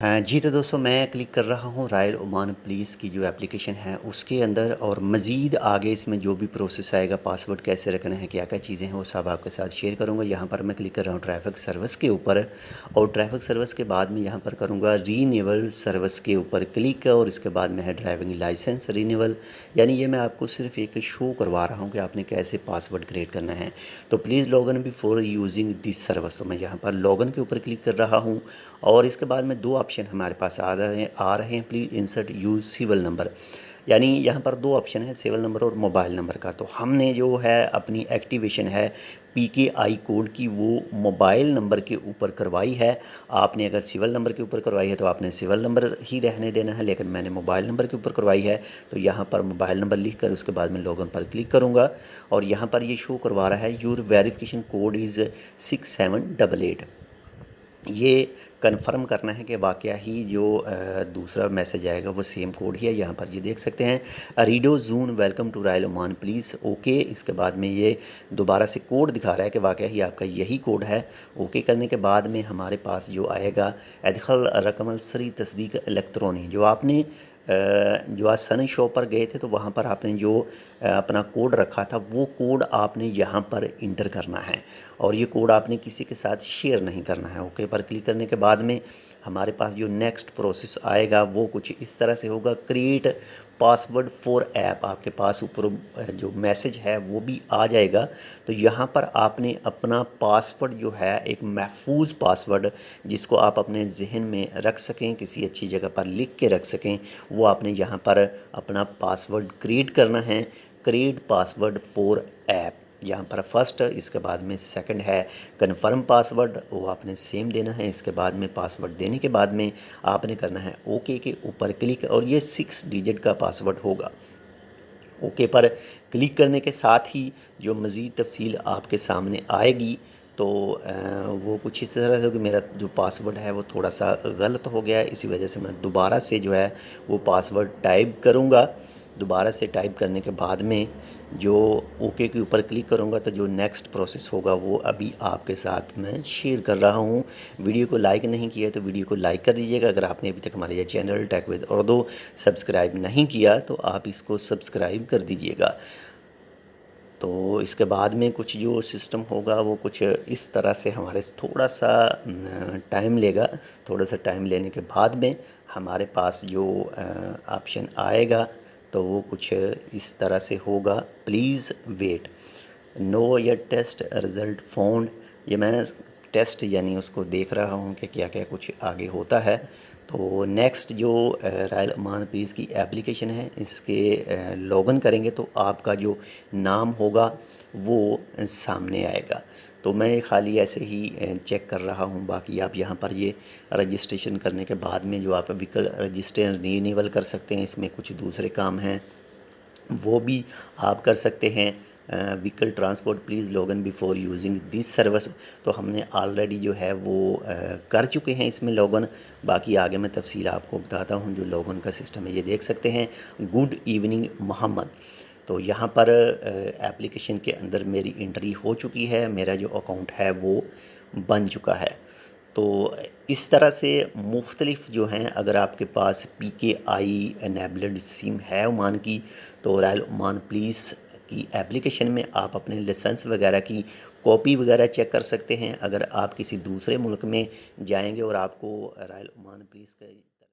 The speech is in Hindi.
हाँ जी, तो दोस्तों मैं क्लिक कर रहा हूँ रॉयल ओमान पुलिस की जो एप्लीकेशन है उसके अंदर और मज़ीद आगे इसमें जो भी प्रोसेस आएगा, पासवर्ड कैसे रखना है, क्या-क्या चीज़ें हैं, वो सब आपके साथ शेयर करूँगा। यहाँ पर मैं क्लिक कर रहा हूँ ट्रैफ़िक सर्विस के ऊपर और ट्रैफ़िक सर्विस के बाद में यहाँ पर करूँगा रीन्यूअल सर्विस के ऊपर क्लिक और इसके बाद में है ड्राइविंग लाइसेंस रीन्यूअल। यानी ये मैं आपको सिर्फ़ एक शो करवा रहा हूँ कि आपने कैसे पासवर्ड क्रिएट करना है। तो please login before using this service. तो मैं यहाँ पर लॉगिन के ऊपर क्लिक कर रहा हूँ और इसके बाद में 2 ऑप्शन हमारे पास आ रहे हैं please insert use civil number. यानी यहाँ पर 2 ऑप्शन है, सिविल नंबर और मोबाइल नंबर का। तो हमने जो है अपनी एक्टिवेशन है पीकेआई कोड की वो मोबाइल नंबर के ऊपर करवाई है। आपने अगर सिविल नंबर के ऊपर करवाई है तो आपने सिविल नंबर ही रहने देना है, लेकिन मैंने मोबाइल नंबर के ऊपर करवाई है तो यहाँ पर मोबाइल नंबर लिख कर उसके बाद में लॉगिन पर क्लिक करूँगा और यहाँ पर ये शो करवा रहा है योर वेरिफिकेशन कोड इज़ 6788। ये कन्फर्म करना है कि वाक़या ही जो दूसरा मैसेज आएगा वो सेम कोड ही है। यहाँ पर ये देख सकते हैं रीडो ज़ून welcome to Royal Oman please okay. इसके बाद में ये दोबारा से कोड दिखा रहा है कि वाक़या ही आपका यही कोड है। ओके करने के बाद में हमारे पास जो आएगा एदखल रकमल सरी तस्दीक इलेक्ट्रॉनी। जो आपने जो आज सन शॉप पर गए थे तो वहाँ पर आपने जो अपना कोड रखा था वो कोड आपने यहाँ पर इंटर करना है और ये कोड आपने किसी के साथ शेयर नहीं करना है। ओके पर क्लिक करने के बाद में हमारे पास जो नेक्स्ट प्रोसेस आएगा वो कुछ इस तरह से होगा, क्रिएट पासवर्ड फॉर ऐप। आपके पास ऊपर जो मैसेज है वो भी आ जाएगा। तो यहाँ पर आपने अपना पासवर्ड जो है एक महफूज पासवर्ड जिसको आप अपने जहन में रख सकें, किसी अच्छी जगह पर लिख के रख सकें, वो आपने यहाँ पर अपना पासवर्ड क्रिएट करना है। क्रिएट पासवर्ड फॉर ऐप यहाँ पर फर्स्ट, इसके बाद में सेकंड है कन्फर्म पासवर्ड, वो आपने सेम देना है। इसके बाद में पासवर्ड देने के बाद में आपने करना है ओके के ऊपर क्लिक और ये 6 डिजिट का पासवर्ड होगा। ओके पर क्लिक करने के साथ ही जो मज़ीद तफसील आपके सामने आएगी तो वो कुछ इस तरह से कि मेरा जो पासवर्ड है वो थोड़ा सा गलत हो गया है, इसी वजह से मैं दोबारा से जो है वो पासवर्ड टाइप करूँगा। दोबारा से टाइप करने के बाद में जो ओके के ऊपर क्लिक करूँगा तो जो नेक्स्ट प्रोसेस होगा वो अभी आपके साथ मैं शेयर कर रहा हूँ। वीडियो को लाइक नहीं किया तो वीडियो को लाइक कर दीजिएगा। अगर आपने अभी तक हमारे ये channel tech with Urdu subscribe नहीं किया तो आप इसको सब्सक्राइब कर दीजिएगा। तो इसके बाद में कुछ जो सिस्टम होगा वो कुछ इस तरह से हमारे थोड़ा सा टाइम लेगा। थोड़ा सा टाइम लेने के बाद में हमारे पास जो ऑप्शन आएगा तो वो कुछ इस तरह से होगा, please wait no your test result found. ये मैं टेस्ट यानी उसको देख रहा हूँ कि क्या क्या कुछ आगे होता है। तो नेक्स्ट जो रॉयल ओमान पुलिस की एप्लीकेशन है इसके लॉगिन करेंगे तो आपका जो नाम होगा वो सामने आएगा। तो मैं खाली ऐसे ही चेक कर रहा हूँ। बाकी आप यहाँ पर ये रजिस्ट्रेशन करने के बाद में जो आप व्हीकल रजिस्टर रिन्यूअल कर सकते हैं, इसमें कुछ दूसरे काम हैं वो भी आप कर सकते हैं। Vehicle transport please login before using this service. तो हमने ऑलरेडी जो है वो कर चुके हैं इसमें लॉगिन। बाकी आगे मैं तफसील आपको बताता हूँ जो लॉगिन का सिस्टम है। ये देख सकते हैं गुड इवनिंग मोहम्मद। तो यहाँ पर एप्लीकेशन के अंदर मेरी एंट्री हो चुकी है, मेरा जो अकाउंट है वो बन चुका है। तो इस तरह से मुख्तलिफ़ जो हैं, अगर आपके पास पीकेआई एनेबल्ड सिम है ओमान की तो रॉयल ओमान पुलिस की एप्लीकेशन में आप अपने लाइसेंस वगैरह की कॉपी वगैरह चेक कर सकते हैं। अगर आप किसी दूसरे मुल्क में जाएंगे और आपको रॉयल ओमान पुलिस का